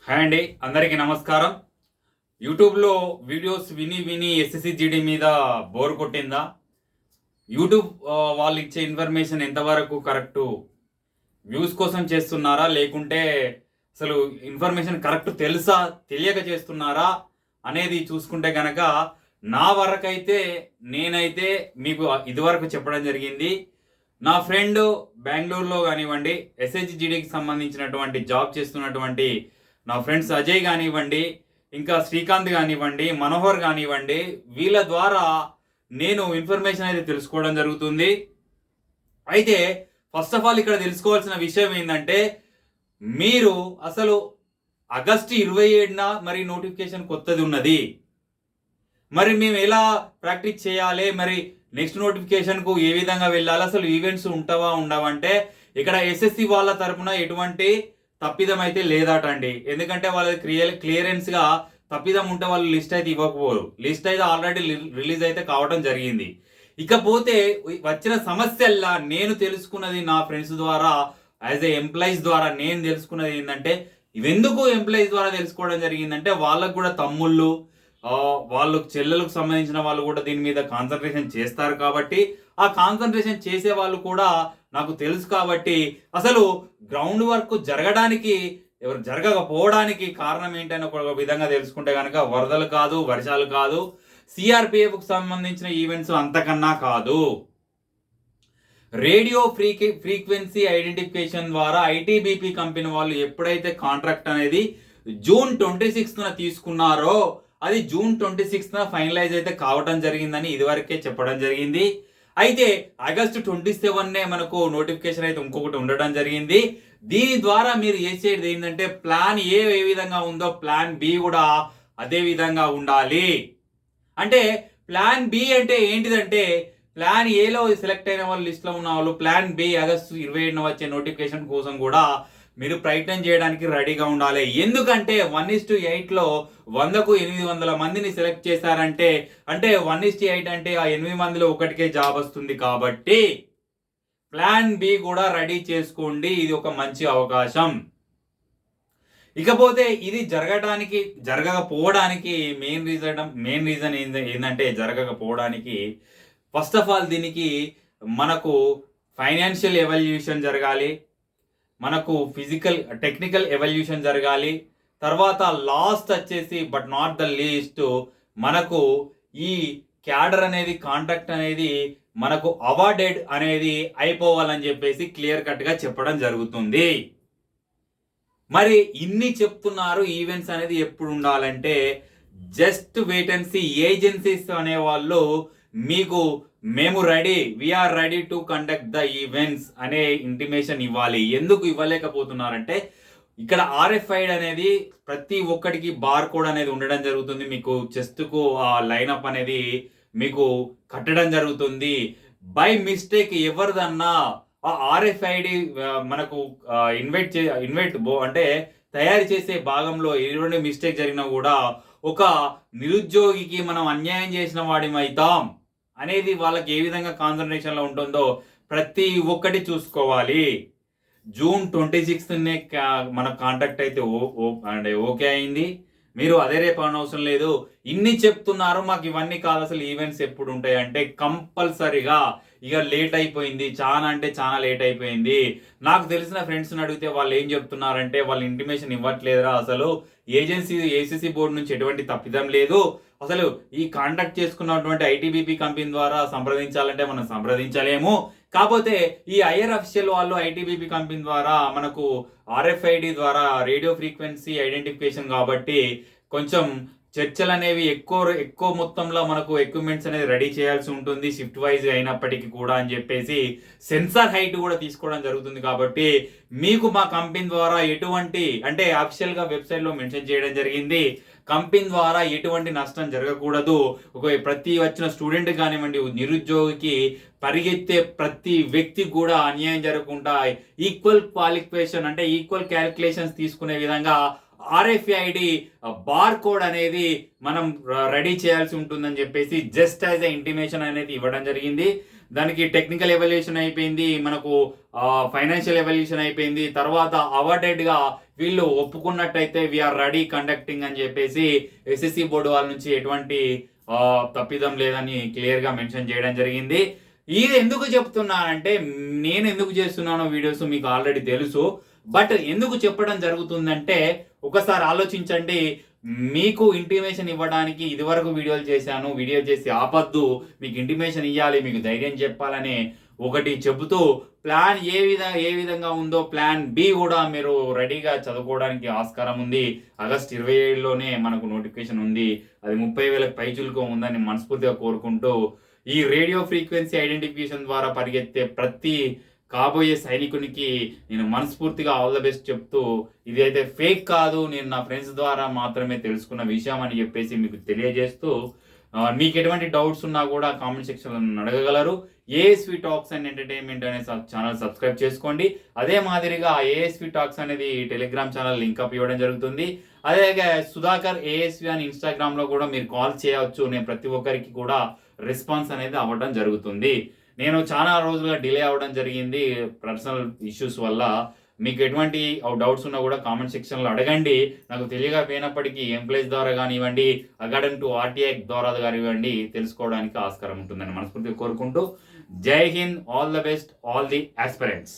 Hi అండి, అందరికీ నమస్కారం. యూట్యూబ్లో వీడియోస్ విని విని ఎస్ఎస్సి జీడీ మీద బోర్ కొట్టిందా? యూట్యూబ్ వాళ్ళు ఇచ్చే ఇన్ఫర్మేషన్ ఎంతవరకు కరెక్టు? వ్యూస్ కోసం చేస్తున్నారా, లేకుంటే అసలు ఇన్ఫర్మేషన్ కరెక్ట్ తెలుసా, తెలియక చేస్తున్నారా అనేది చూసుకుంటే కనుక నా వరకైతే నేనైతే మీకు ఇదివరకు చెప్పడం జరిగింది. నా ఫ్రెండ్ బెంగళూరులో కానివ్వండి, ఎస్హెచ్ జీడీకి సంబంధించినటువంటి జాబ్ చేస్తున్నటువంటి నా ఫ్రెండ్స్ అజయ్ కానివ్వండి, ఇంకా శ్రీకాంత్ కానివ్వండి, మనోహర్ కానివ్వండి, వీళ్ళ ద్వారా నేను ఇన్ఫర్మేషన్ అయితే తెలుసుకోవడం జరుగుతుంది. అయితే ఫస్ట్ ఆఫ్ ఆల్ ఇక్కడ తెలుసుకోవాల్సిన విషయం ఏంటంటే, మీరు అసలు ఆగస్టు 27న మరి నోటిఫికేషన్ కొత్తది ఉన్నది. మరి మేము ఎలా ప్రాక్టీస్ చేయాలి, మరి నెక్స్ట్ నోటిఫికేషన్కు ఏ విధంగా వెళ్ళాలి, అసలు ఈవెంట్స్ ఉంటావా ఉండవంటే ఇక్కడ ఎస్ఎస్సి వాళ్ళ తరపున ఎటువంటి తప్పిదం అయితే లేదట అండి. ఎందుకంటే వాళ్ళది క్లియరెన్స్గా తప్పిదం ఉంటే వాళ్ళు లిస్ట్ అయితే ఇవ్వకపోరు. లిస్ట్ అయితే ఆల్రెడీ రిలీజ్ అయితే కావడం జరిగింది. ఇకపోతే వచ్చిన సమస్యల్లా నేను తెలుసుకున్నది నా ఫ్రెండ్స్ ద్వారా, యాజ్ ఏ ఎంప్లాయీస్ ద్వారా నేను తెలుసుకున్నది ఏంటంటే, ఇవెందుకు ఎంప్లాయీస్ ద్వారా తెలుసుకోవడం జరిగిందంటే, వాళ్ళకు కూడా తమ్ముళ్ళు, వాళ్ళు చెల్లెలకు సంబంధించిన వాళ్ళు కూడా దీని మీద కాన్సన్ట్రేషన్ చేస్తారు కాబట్టి, ఆ కాన్సన్ట్రేషన్ చేసే వాళ్ళు కూడా నాకు తెలుసు కాబట్టి, అసలు గ్రౌండ్ వర్క్ జరగడానికి జరగకపోవడానికి కారణం ఏంటని ఒక విధంగా తెలుసుకుంటే కనుక వరదలు కాదు, వర్షాలు కాదు, సిఆర్పిఎఫ్కు సంబంధించిన ఈవెంట్స్ అంతకన్నా కాదు. రేడియో ఫ్రీక్వెన్సీ ఐడెంటిఫికేషన్ ద్వారా ఐటీబీపీ కంపెనీ వాళ్ళు ఎప్పుడైతే కాంట్రాక్ట్ అనేది జూన్ 26న తీసుకున్నారో, అది జూన్ 26న ఫైనలైజ్ అయితే కావడం జరిగిందని ఇదివరకే చెప్పడం జరిగింది. అయితే ఆగస్టు 27నే మనకు నోటిఫికేషన్ అయితే ఇంకొకటి ఉండడం జరిగింది. దీని ద్వారా మీరు చేసేది ఏంటంటే, ప్లాన్ ఏ విధంగా ఉందో ప్లాన్ బి కూడా అదే విధంగా ఉండాలి. అంటే ప్లాన్ బి అంటే ఏంటిదంటే, ప్లాన్ ఏలో సెలెక్ట్ అయిన వాళ్ళు లిస్ట్లో ఉన్న వాళ్ళు ప్లాన్ బి ఆగస్టు 27న వచ్చే నోటిఫికేషన్ కోసం కూడా మీరు ప్రయత్నం చేయడానికి రెడీగా ఉండాలి. ఎందుకంటే 1:8లో 100కు 800 మందిని సెలెక్ట్ చేశారంటే, అంటే 1:8 అంటే ఆ 8 మందిలో ఒకటికే జాబ్ వస్తుంది. కాబట్టి ప్లాన్ బి కూడా రెడీ చేసుకోండి. ఇది ఒక మంచి అవకాశం. ఇకపోతే ఇది జరగకపోవడానికి మెయిన్ రీజన్ ఏంటంటే, జరగకపోవడానికి ఫస్ట్ ఆఫ్ ఆల్ దీనికి మనకు ఫైనాన్షియల్ ఎవాల్యుయేషన్ జరగాలి, మనకు టెక్నికల్ ఎవల్యూషన్ జరగాలి. తర్వాత లాస్ట్ వచ్చేసి బట్ నాట్ ద లీస్ట్, మనకు ఈ క్యాడర్ అనేది కాంట్రాక్ట్ అనేది మనకు అవార్డెడ్ అనేది అయిపోవాలని చెప్పేసి క్లియర్ కట్గా చెప్పడం జరుగుతుంది. మరి ఇన్ని చెప్తున్నారు. ఈవెంట్స్ అనేది ఎప్పుడు ఉండాలంటే, just wait and see. Agencies అనేవాళ్ళు మీకు మేము ready, we are ready to conduct the events అనే ఇంటిమేషన్ ఇవ్వాలి. ఎందుకు ఇవ్వలేకపోతున్నారంటే, ఇక్కడ ఆర్ఎఫ్ఐడ్ అనేది ప్రతి ఒక్కడికి బార్ కోడ్ అనేది ఉండడం జరుగుతుంది. మీకు చెస్ట్కు ఆ లైనప్ అనేది మీకు కట్టడం జరుగుతుంది. బై మిస్టేక్ ఎవరిదన్నా ఆ ఆర్ఎఫ్ఐడి మనకు అంటే తయారు చేసే భాగంలో ఎటువంటి మిస్టేక్ జరిగినా కూడా ఒక నిరుద్యోగికి మనం అన్యాయం చేసిన వాడిమైతాం అనేది వాళ్ళకి ఏ విధంగా కాన్సన్ట్రేషన్లో ఉంటుందో ప్రతి ఒక్కటి చూసుకోవాలి. జూన్ 26నే మన కాంటాక్ట్ అయితే ఓకే అయింది. మీరు అదే రేపు అనవసరం లేదు. ఇన్ని చెప్తున్నారు, మాకు ఇవన్నీ కాదు, అసలు ఈవెంట్స్ ఎప్పుడు ఉంటాయి అంటే కంపల్సరిగా ఇక లేట్ అయిపోయింది, చాలా అంటే చాలా లేట్ అయిపోయింది. నాకు తెలిసిన ఫ్రెండ్స్ని అడిగితే వాళ్ళు ఏం చెప్తున్నారంటే, వాళ్ళు ఇంటిమేషన్ ఇవ్వట్లేదురా, అసలు ఏసీసీ బోర్డు నుంచి ఎటువంటి తప్పిదం లేదు, అసలు ఈ కాంటాక్ట్ చేసుకున్నటువంటి ఐటీబీపీ కంపెనీ ద్వారా సంప్రదించాలంటే మనం సంప్రదించలేము. కాకపోతే ఈ ఐఆర్ అఫీషియల్ వాళ్ళు ఐటీబీపీ కంపెనీ ద్వారా మనకు ఆర్ఎఫ్ఐడి ద్వారా రేడియో ఫ్రీక్వెన్సీ ఐడెంటిఫికేషన్ కాబట్టి కొంచెం చర్చలు అనేవి ఎక్కువ మొత్తంలో మనకు ఎక్విప్మెంట్స్ అనేది రెడీ చేయాల్సి ఉంటుంది, షిఫ్ట్ వైజ్ అయినప్పటికీ కూడా అని చెప్పేసి సెన్సార్ హైట్ కూడా తీసుకోవడం జరుగుతుంది. కాబట్టి మీకు మా కంపెనీ ద్వారా ఎటువంటి, అంటే అఫీషియల్గా వెబ్సైట్లో మెన్షన్ చేయడం జరిగింది, కంపెనీ ద్వారా ఎటువంటి నష్టం జరగకూడదు. ప్రతి వచ్చిన స్టూడెంట్ కానివ్వండి, నిరుద్యోగికి పరిగెత్తే ప్రతి వ్యక్తి కూడా అన్యాయం జరగకుండా ఈక్వల్ క్వాలిఫికేషన్ అంటే ఈక్వల్ క్యాలిక్యులేషన్స్ తీసుకునే విధంగా ఆర్ఎఫ్ఐడి బార్ కోడ్ అనేది మనం రెడీ చేయాల్సి ఉంటుందని చెప్పేసి జస్ట్ యాజ్ ఎ ఇంటిమేషన్ అనేది ఇవ్వడం జరిగింది. దానికి టెక్నికల్ ఎవాల్యుయేషన్ అయిపోయింది, మనకు ఫైనాన్షియల్ ఎవాల్యుయేషన్ అయిపోయింది. తర్వాత అవార్డెడ్గా వీళ్ళు ఒప్పుకున్నట్టయితే వీఆర్ రెడీ కండక్టింగ్ అని చెప్పేసి ఎస్ఎస్సి బోర్డు వాళ్ళ నుంచి ఎటువంటి తప్పిదం లేదని క్లియర్గా మెన్షన్ చేయడం జరిగింది. ఇది ఎందుకు చెప్తున్నానంటే, నేను ఎందుకు చేస్తున్నానో వీడియోస్ మీకు ఆల్రెడీ తెలుసు. బట్ ఎందుకు చెప్పడం జరుగుతుందంటే, ఒకసారి ఆలోచించండి. మీకు ఇంటిమేషన్ ఇవ్వడానికి ఇదివరకు వీడియోలు చేశాను, వీడియో చేసి ఆపద్దు, మీకు ఇంటిమేషన్ ఇవ్వాలి, మీకు ధైర్యం చెప్పాలని ఒకటి చెబుతూ ప్లాన్ ఏ విధంగా ఉందో ప్లాన్ బి కూడా మీరు రెడీగా చదువుకోవడానికి ఆస్కారం ఉంది. ఆగస్ట్ 27లోనే మనకు నోటిఫికేషన్ ఉంది. అది 30,000 పైచులకు ఉందని మనస్ఫూర్తిగా కోరుకుంటూ, ఈ రేడియో ఫ్రీక్వెన్సీ ఐడెంటిఫికేషన్ ద్వారా పరిగెత్తే ప్రతి కాబోయే సైనికునికి నేను మనస్ఫూర్తిగా ఆల్ ద బెస్ట్ చెప్తూ, ఇది అయితే ఫేక్ కాదు, నేను నా ఫ్రెండ్స్ ద్వారా మాత్రమే తెలుసుకున్న విషయం అని చెప్పేసి మీకు తెలియజేస్తూ, మీకు ఎటువంటి డౌట్స్ ఉన్నా కూడా కామెంట్ సెక్షన్లో అడగగలరు. ఏఎస్వి టాక్స్ అండ్ ఎంటర్టైన్మెంట్ అనే ఛానల్ సబ్స్క్రైబ్ చేసుకోండి. అదే మాదిరిగా ఏఎస్వి టాక్స్ అనేది టెలిగ్రామ్ ఛానల్ లింకప్ ఇవ్వడం జరుగుతుంది. అదే సుధాకర్ ఏఎస్వి అని ఇన్స్టాగ్రామ్లో కూడా మీరు కాల్ చేయవచ్చు. నేను ప్రతి ఒక్కరికి కూడా రెస్పాన్స్ అనేది అవ్వడం జరుగుతుంది. నేను చాలా రోజులుగా డిలే అవ్వడం జరిగింది పర్సనల్ ఇష్యూస్ వల్ల. మీకు ఎటువంటి డౌట్స్ ఉన్నా కూడా కామెంట్ సెక్షన్లో అడగండి. నాకు తెలియకపోయినప్పటికీ ఎంప్లాయీస్ ద్వారా కానివ్వండి, అకార్డింగ్ టు ఆర్టీఐ ద్వారా కానివ్వండి, తెలుసుకోవడానికి ఆస్కారం ఉంటుందని మనస్ఫూర్తిగా కోరుకుంటూ, జై Hind, all the best, all the aspirants.